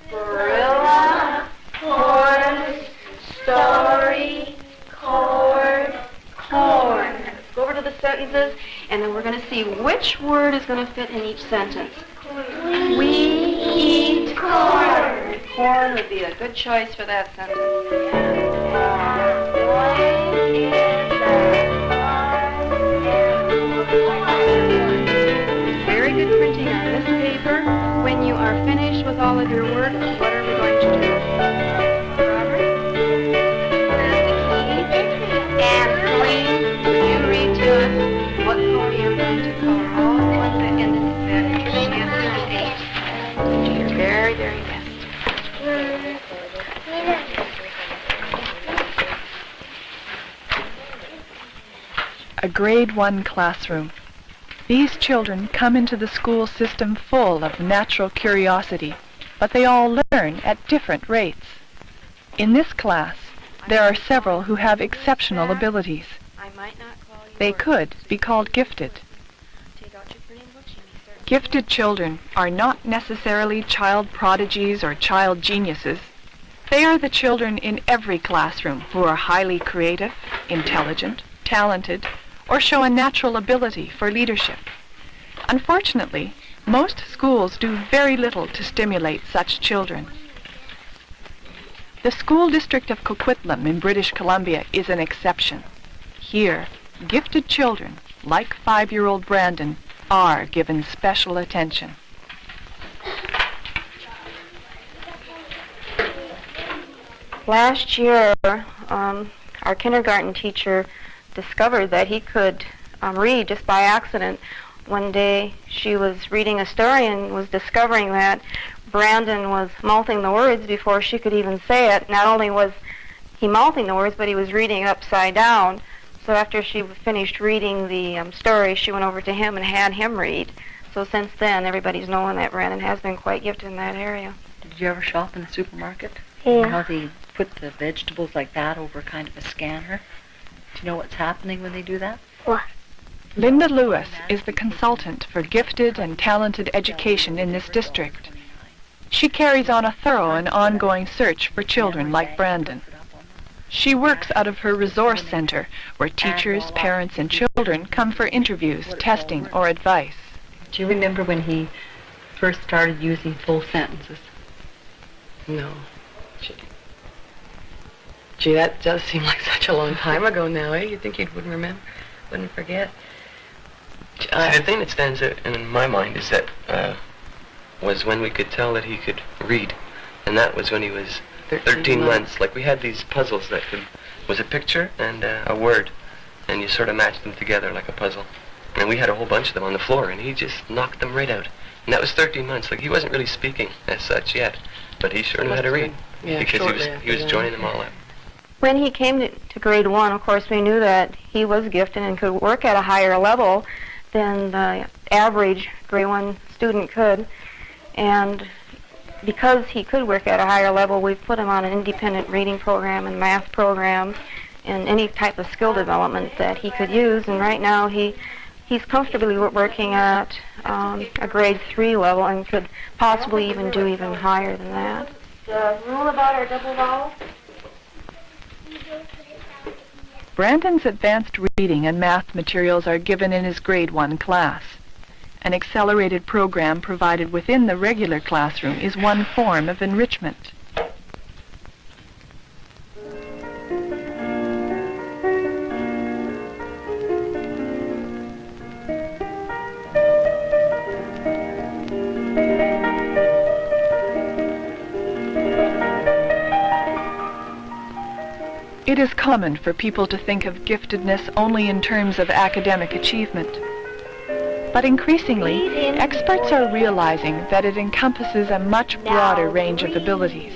Gorilla, horse, story, cord, corn. Go over to the sentences, and then we're going to see which word is going to fit in each sentence. We eat corn. Corn would be a good choice for that sentence. Very good printing on this paper. When you are finished with all of your work, what are we going to do? Robert? And Colleen, would you read to us what pony I'm going to color? All the ones that ended in that interesting answer and eight. Do your very, very best. A grade 1 classroom. These children come into the school system full of natural curiosity, but they all learn at different rates. In this class, there are several who have exceptional abilities. They could be called gifted. Gifted children are not necessarily child prodigies or child geniuses. They are the children in every classroom who are highly creative, intelligent, talented, or show a natural ability for leadership. Unfortunately, most schools do very little to stimulate such children. The school district of Coquitlam in British Columbia is an exception. Here, gifted children, like 5-year-old Brandon, are given special attention. Last year, our kindergarten teacher discovered that he could read just by accident. One day she was reading a story and was discovering that Brandon was mouthing the words before she could even say it. Not only was he mouthing the words, but he was reading it upside down. So after she finished reading the story, she went over to him and had him read. So since then, everybody's known that Brandon has been quite gifted in that area. Did you ever shop in the supermarket? Yeah. You know how they put the vegetables like that over kind of a scanner? Do you know what's happening when they do that? What? Linda Lewis is the consultant for gifted and talented education in this district. She carries on a thorough and ongoing search for children like Brandon. She works out of her resource center, where teachers, parents, and children come for interviews, testing, or advice. Do you remember when he first started using full sentences? No. Gee, that does seem like such a long time ago now, eh? You'd think he wouldn't remember, wouldn't forget. See, the thing that stands out in my mind is that was when we could tell that he could read, and that was when he was 13 months. Like, we had these puzzles that was a picture and a word, and you sort of matched them together like a puzzle. And we had a whole bunch of them on the floor, and he just knocked them right out. And that was 13 months. Like, he wasn't really speaking as such yet, but he sure knew how to read, because he was joining them all up. When he came to grade 1, of course, we knew that he was gifted and could work at a higher level than the average grade 1 student could. And because he could work at a higher level, we've put him on an independent reading program and math program and any type of skill development that he could use. And right now he's comfortably working at a grade 3 level and could possibly even do even higher than that. The rule about our double vowels? Brandon's advanced reading and math materials are given in his grade 1 class. An accelerated program provided within the regular classroom is one form of enrichment. It is common for people to think of giftedness only in terms of academic achievement. But increasingly, experts are realizing that it encompasses a much broader range of abilities.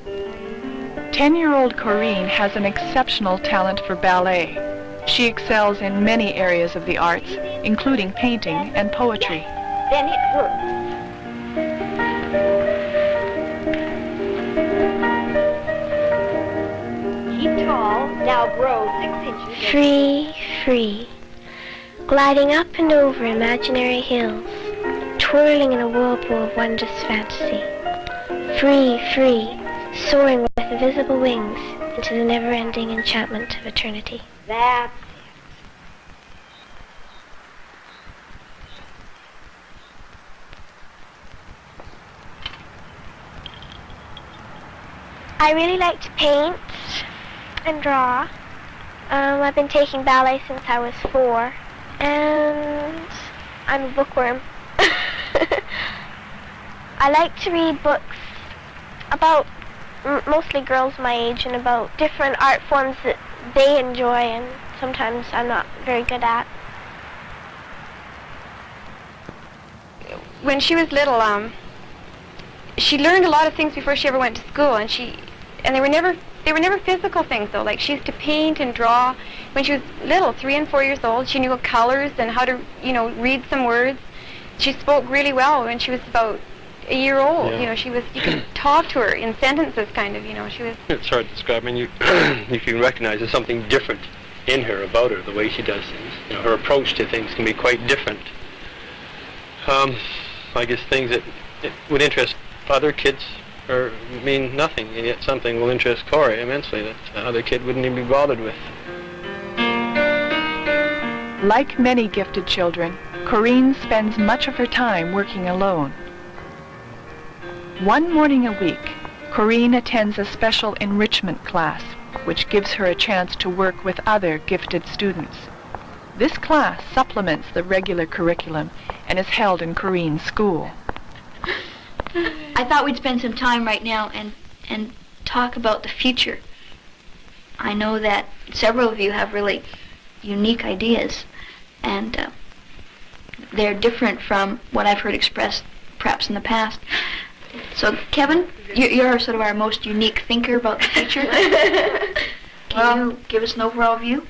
10-year-old Corinne has an exceptional talent for ballet. She excels in many areas of the arts, including painting and poetry. Then it works. Keep tall. Now grow 6 inches. Free, free, gliding up and over imaginary hills, twirling in a whirlpool of wondrous fantasy. Free, free, soaring with invisible wings into the never-ending enchantment of eternity. That's I really like to paint and draw. I've been taking ballet since I was 4, and I'm a bookworm. I like to read books about mostly girls my age and about different art forms that they enjoy and sometimes I'm not very good at. When she was little, she learned a lot of things before she ever went to school, and they were never physical things though. Like she used to paint and draw when she was little, 3 and 4 years old. She knew colors and how to, read some words. She spoke really well when she was about a year old. Yeah. You could talk to her in sentences, kind of. She was. It's hard to describe. I mean, you can recognize there's something different in her, about her, the way she does things. Her approach to things can be quite different. I guess things that would interest other kids mean nothing, and yet something will interest Corey immensely that other kid wouldn't even be bothered with. Like many gifted children, Corinne spends much of her time working alone. One morning a week, Corinne attends a special enrichment class, which gives her a chance to work with other gifted students. This class supplements the regular curriculum and is held in Corinne's school. I thought we'd spend some time right now and talk about the future. I know that several of you have really unique ideas, and they're different from what I've heard expressed perhaps in the past. So, Kevin, you're sort of our most unique thinker about the future. Can you give us an overall view?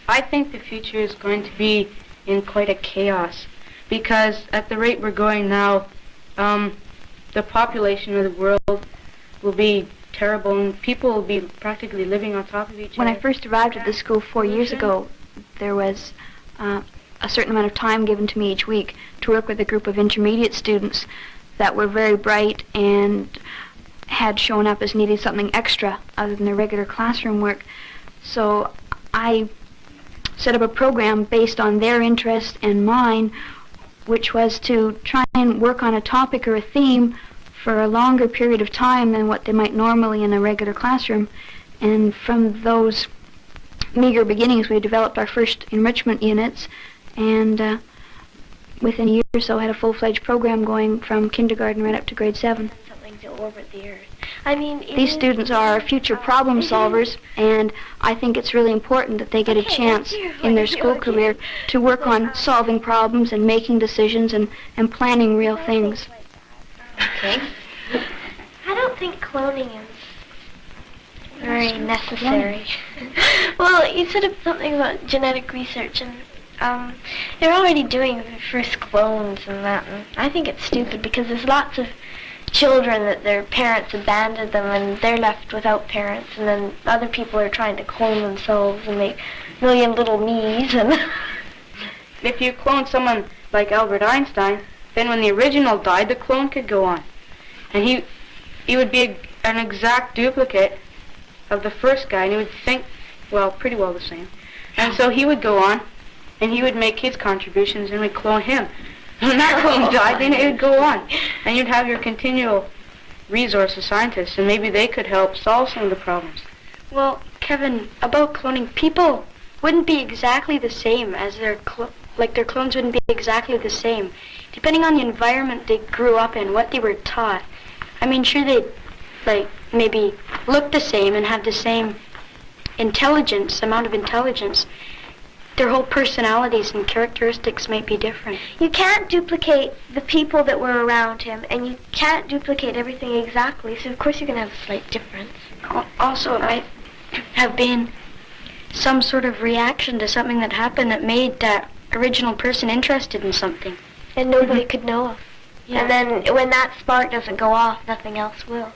I think the future is going to be in quite a chaos, because at the rate we're going now, the population of the world will be terrible, and people will be practically living on top of each When other. I first arrived at this school 4 years ago, there was a certain amount of time given to me each week to work with a group of intermediate students that were very bright and had shown up as needing something extra other than their regular classroom work. So I set up a program based on their interest and mine, which was to try and work on a topic or a theme for a longer period of time than what they might normally in a regular classroom. And from those meager beginnings, we developed our first enrichment units, and within a year or so had a full-fledged program going from kindergarten right up to grade 7. Something to orbit the Earth. These students are future problem solvers, and I think it's really important that they get a chance in their school career to work on solving problems and making decisions and planning real things. Okay. I don't think cloning is very necessary. Well, you said something about genetic research, and they're already doing the first clones and that, and I think it's stupid because there's lots of children that their parents abandoned them and they're left without parents, and then other people are trying to clone themselves and make million little me's. And If you clone someone like Albert Einstein, then when the original died, the clone could go on. And he would be an exact duplicate of the first guy, and he would think, well, pretty well the same. And so he would go on, and he would make his contributions, and we'd clone him. When that clone died, then it would go on. And you'd have your continual resource of scientists, and maybe they could help solve some of the problems. well, Kevin, about cloning, people wouldn't be exactly the same as their clones wouldn't be exactly the same, depending on the environment they grew up in, what they were taught. I mean, sure, they'd maybe look the same and have the same amount of intelligence. Their whole personalities and characteristics might be different. You can't duplicate the people that were around him, and you can't duplicate everything exactly, so of course you're going to have a slight difference. Also, it might have been some sort of reaction to something that happened that made that original person interested in something. And nobody could know of. Yeah. And then when that spark doesn't go off, nothing else will.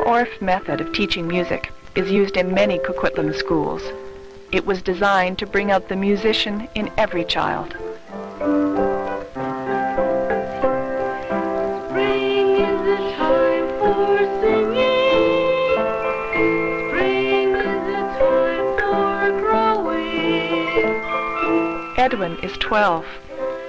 Orff method of teaching music is used in many Coquitlam schools. It was designed to bring out the musician in every child. Spring is the time for singing. Spring is the time for growing. Edwin is 12.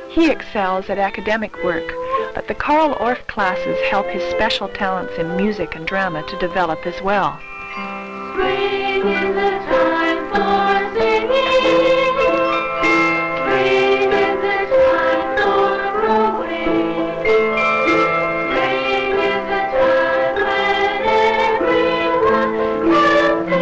He excels at academic work, but the Carl Orff classes help his special talents in music and drama to develop as well. Spring is the time for singing. Spring is the time for growing. Spring is the time when everyone can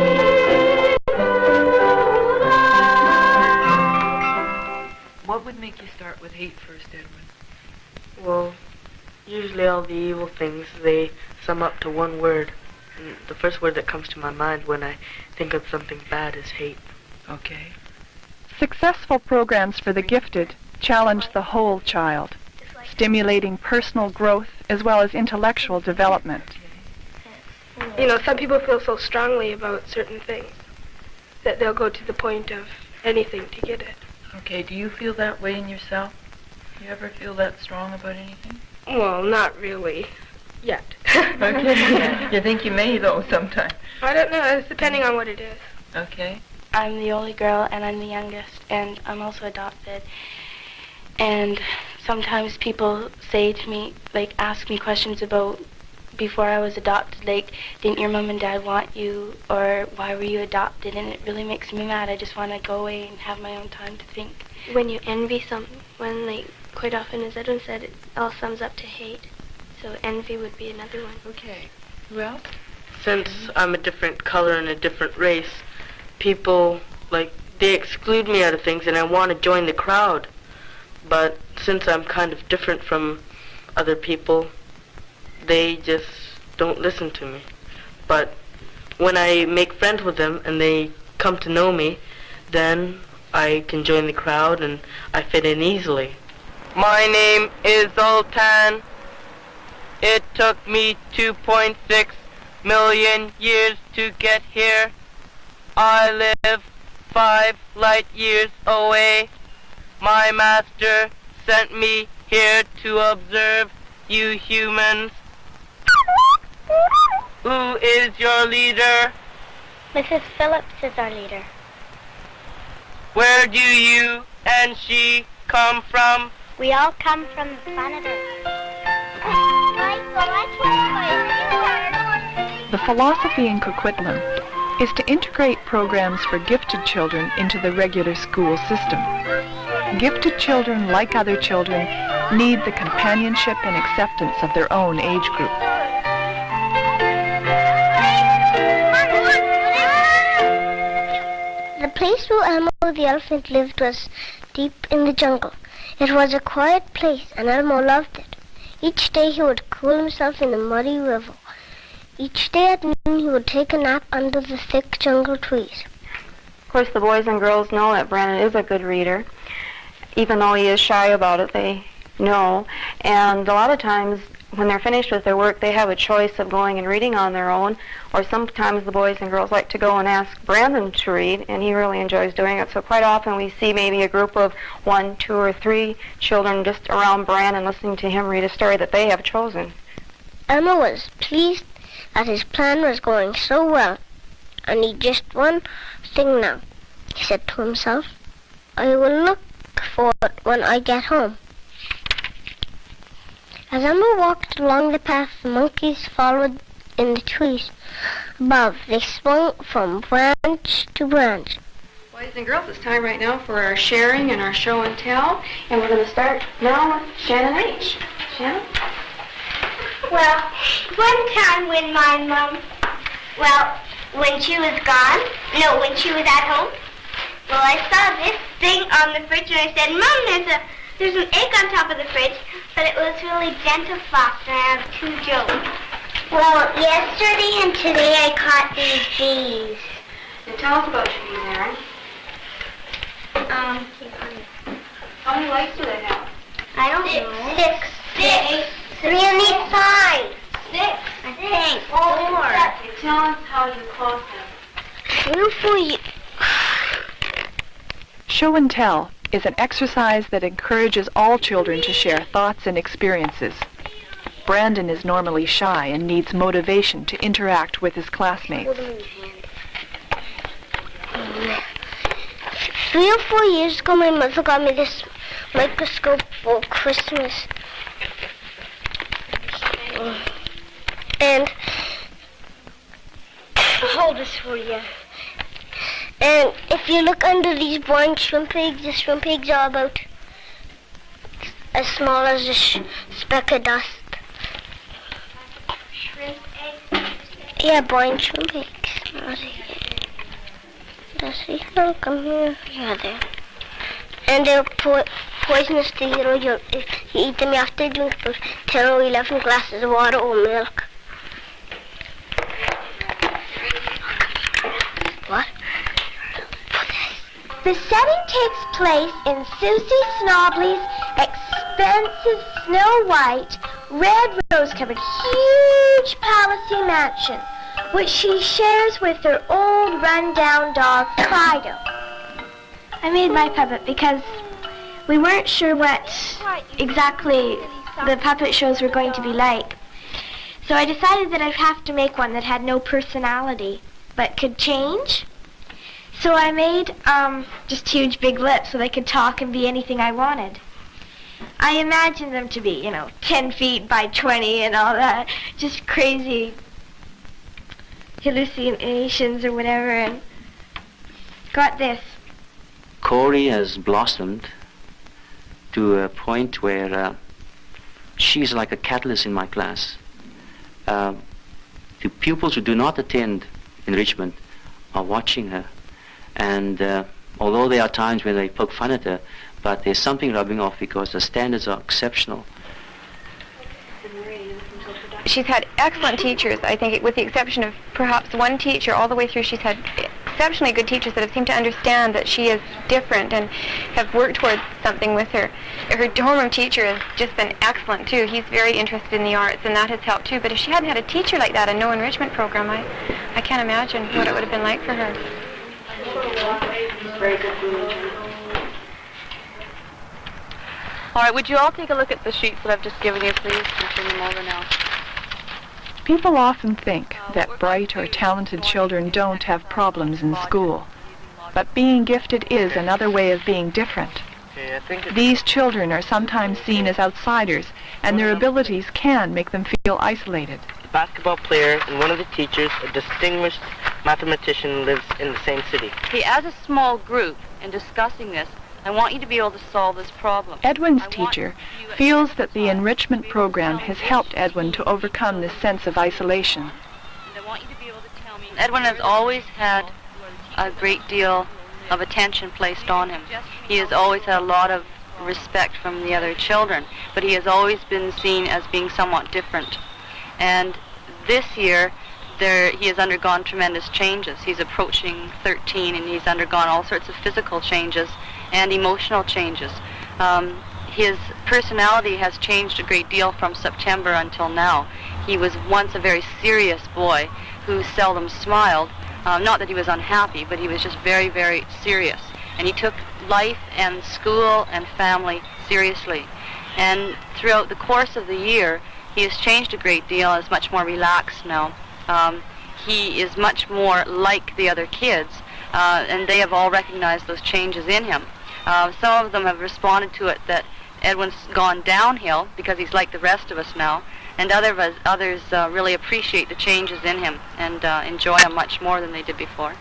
sing. What would make you start with hate first, Edwin? Well, usually all the evil things, they sum up to one word. And the first word that comes to my mind when I think of something bad is hate. Okay. Successful programs for the gifted challenge the whole child, stimulating personal growth as well as intellectual development. You know, some people feel so strongly about certain things that they'll go to the point of anything to get it. Okay, do you feel that way in yourself? You ever feel that strong about anything? Well, not really. Yet. Okay. You think you may, though, sometime? I don't know. It's depending on what it is. Okay. I'm the only girl and I'm the youngest, and I'm also adopted. And sometimes people say to me, like, ask me questions about before I was adopted, like, didn't your mom and dad want you, or why were you adopted? And it really makes me mad. I just want to go away and have my own time to think. When you envy someone, like, quite often, as Edwin said, it all sums up to hate. So envy would be another one. Okay. Well, Since I'm a different color and a different race, people, like, they exclude me out of things and I want to join the crowd. But since I'm kind of different from other people, they just don't listen to me. But when I make friends with them and they come to know me, then I can join the crowd and I fit in easily. My name is Zoltan. It took me 2.6 million years to get here. I live 5 light years away. My master sent me here to observe you humans. Who is your leader? Mrs. Phillips is our leader. Where do you and she come from? We all come from the planet Earth. The philosophy in Coquitlam is to integrate programs for gifted children into the regular school system. Gifted children, like other children, need the companionship and acceptance of their own age group. The place where Elmo the elephant lived was deep in the jungle. It was a quiet place, and Elmo loved it. Each day he would cool himself in the muddy river. Each day at noon he would take a nap under the thick jungle trees. Of course, the boys and girls know that Brandon is a good reader. Even though he is shy about it, they know. And a lot of times, when they're finished with their work, they have a choice of going and reading on their own, or sometimes the boys and girls like to go and ask Brandon to read, and he really enjoys doing it. So quite often we see maybe a group of 1, 2, or 3 children just around Brandon listening to him read a story that they have chosen. Elmo was pleased that his plan was going so well, and he just one thing now. He said to himself, I will look for it when I get home. As Elmo walked along the path, the monkeys followed in the trees. Above, they swung from branch to branch. Boys and girls, it's time right now for our sharing and our show and tell. And we're going to start now with Shannon H. Shannon? Well, one time when my mom, when she was gone, when she was at home, I saw this thing on the fridge and I said, Mom, there's an egg on top of the fridge, but it was really Dentafloss, and I have 2 jokes. Well, yesterday and today I caught these bees. And tell us about your bees, Aaron. How many legs do they have? I don't know. 6. 6. 3 on each side. 6. I think. 4. Tell us how you caused them. 3 or 4 years. Show and tell is an exercise that encourages all children to share thoughts and experiences. Brandon is normally shy and needs motivation to interact with his classmates. 3 or 4 years ago, my mother got me this microscope for Christmas. And I'll hold this for you. And if you look under these boring shrimp eggs, the shrimp eggs are about as small as a speck of dust. Shrimp eggs? Yeah, boring shrimp eggs. Does he? No, come here. Yeah, there. And they're poisonous to you. If you eat them, you have to drink about 10 or 11 glasses of water or milk. What? The setting takes place in Susie Snobley's expensive Snow White, red rose-covered, huge Palissy mansion, which she shares with her old run-down dog, Fido. I made my puppet because we weren't sure what exactly the puppet shows were going to be like. So I decided that I'd have to make one that had no personality, but could change. So I made just huge big lips so they could talk and be anything I wanted. I imagined them to be, 10 feet by 20 and all that, just crazy hallucinations or whatever, and got this. Corey has blossomed to a point where she's like a catalyst in my class. The pupils who do not attend enrichment are watching her. And although there are times when they poke fun at her, but there's something rubbing off because the standards are exceptional. She's had excellent teachers, I think, with the exception of perhaps one teacher. All the way through, she's had exceptionally good teachers that have seemed to understand that she is different and have worked towards something with her. Her homeroom teacher has just been excellent, too. He's very interested in the arts, and that has helped, too. But if she hadn't had a teacher like that and no enrichment program, I can't imagine what it would have been like for her. All right, would you all take a look at the sheets that I've just given you, please? I'll turn them over now. People often think that bright or talented children don't have problems in school. But being gifted is another way of being different. These children are sometimes seen as outsiders, and their abilities can make them feel isolated. The basketball player and one of the teachers, a distinguished mathematician, lives in the same city. Okay, as a small group, in discussing this, I want you to be able to solve this problem. Edwin's teacher feels that the enrichment program has helped Edwin to overcome this sense of isolation. Edwin has always had a great deal of attention placed on him. He has always had a lot of respect from the other children, but he has always been seen as being somewhat different. And this year, he has undergone tremendous changes. He's approaching 13, and he's undergone all sorts of physical changes and emotional changes. His personality has changed a great deal from September until now. He was once a very serious boy who seldom smiled. Not that he was unhappy, but he was just very, very serious. And he took life and school and family seriously. And throughout the course of the year, he has changed a great deal, is much more relaxed now. He is much more like the other kids, and they have all recognized those changes in him. Some of them have responded to it that Edwin's gone downhill because he's like the rest of us now, and others really appreciate the changes in him and enjoy him much more than they did before.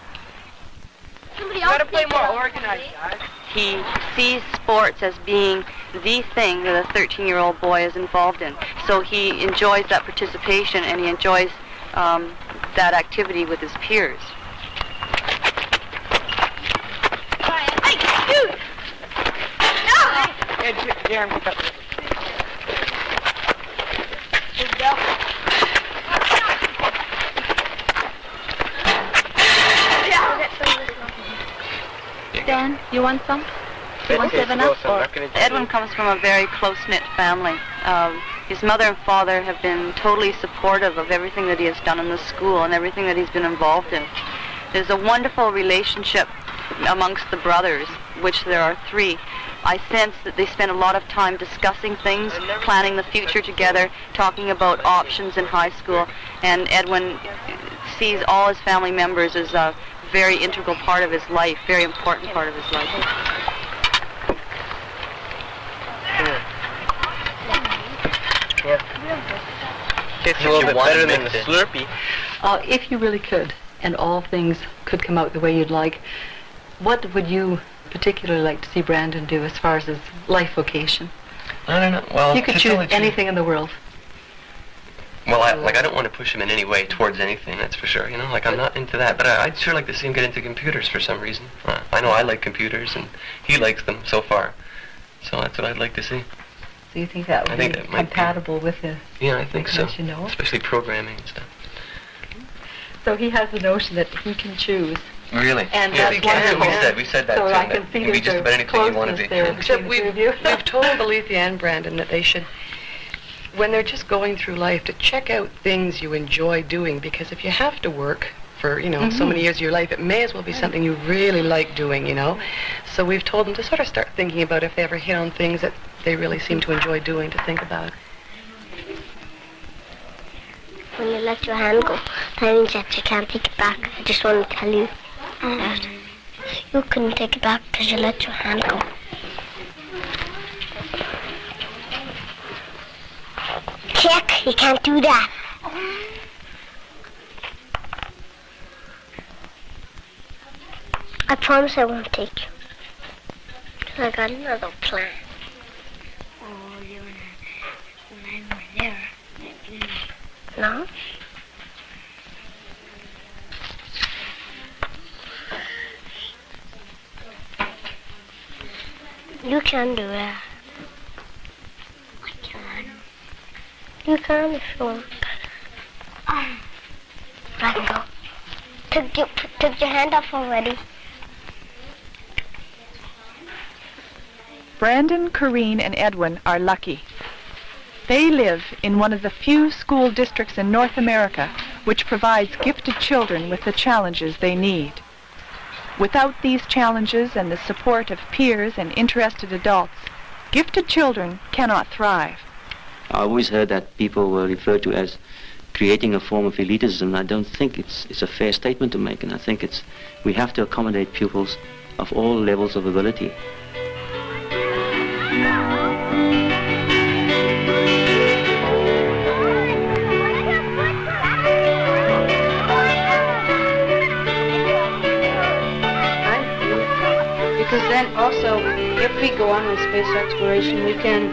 You gotta play more organized, guys. He sees sports as being the thing that a 13-year-old boy is involved in. So he enjoys that participation, and he enjoys that activity with his peers. Jeremy, pick up. Dan, you want some? You want 7 Up? Edwin comes from a very close-knit family. His mother and father have been totally supportive of everything that he has done in the school and everything that he's been involved in. There's a wonderful relationship amongst the brothers, which there are 3. I sense that they spend a lot of time discussing things, planning the future together, talking about options in high school, and Edwin sees all his family members as a very integral part of his life, very important part of his life. It's a little bit better than the Slurpee. If you really could, and all things could come out the way you'd like, what would you particularly like to see Brandon do as far as his life vocation? I don't know. Well, You could choose anything in the world. Well, I don't want to push him in any way towards anything, that's for sure. Like I'm not into that, but I'd sure like to see him get into computers for some reason. I know I like computers, and he likes them so far. So that's what I'd like to see. So you think that would be compatible with his? Yeah, I think so. You know? Especially programming and stuff. So he has the notion that he can choose. Really? And yeah, that's wonderful. We said that so too. I can see you can be just about anything you want to be. We've told Alethea and Brandon that they should, when they're just going through life, to check out things you enjoy doing, because if you have to work for, so many years of your life, it may as well be something you really like doing, So we've told them to sort of start thinking about if they ever hit on things that they really seem to enjoy doing, to think about. When you let your hand go, that means that you can't take it back. I just want to tell you that. You couldn't take it back because you let your hand go. Check, you can't do that. I promise I won't take you. I got another plan. Oh, when I were there. No? You can do that. I can. You can if you want. Let go. Took your hand off already. Brandon, Corrine, and Edwin are lucky. They live in one of the few school districts in North America which provides gifted children with the challenges they need. Without these challenges and the support of peers and interested adults, gifted children cannot thrive. I always heard that people were referred to as creating a form of elitism. I don't think it's a fair statement to make, and I think we have to accommodate pupils of all levels of ability. Because then also, if we go on with space exploration, we can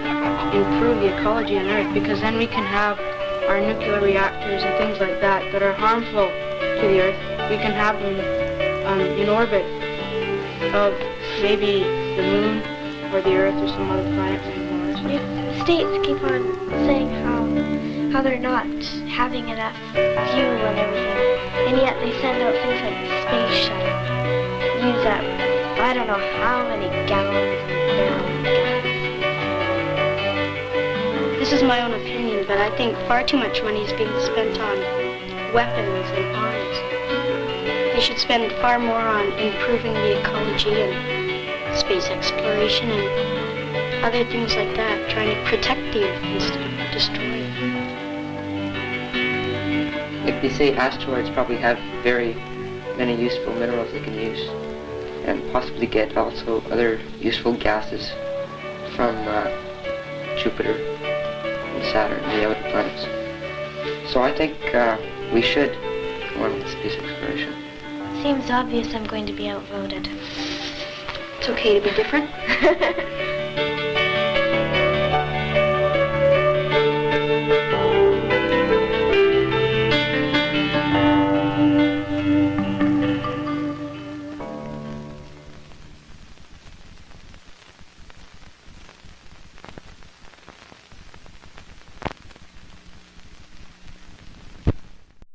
improve the ecology on Earth, because then we can have our nuclear reactors and things like that that are harmful to the Earth. We can have them in orbit of maybe the Moon or the Earth or some other planet like Mars. The states keep on saying how they're not having enough fuel and everything, and yet they send out things like the space shuttle. Use up I don't know how many gallons and gallons. This is my own opinion, but I think far too much money is being spent on weapons and arms. They should spend far more on improving the ecology and space exploration and other things like that, trying to protect the Earth instead of destroy it. Like they say, asteroids probably have very many useful minerals they can use, and possibly get also other useful gases from Jupiter and Saturn and the outer planets. So I think we should go on with space exploration. Seems obvious I'm going to be outvoted. It's okay to be different.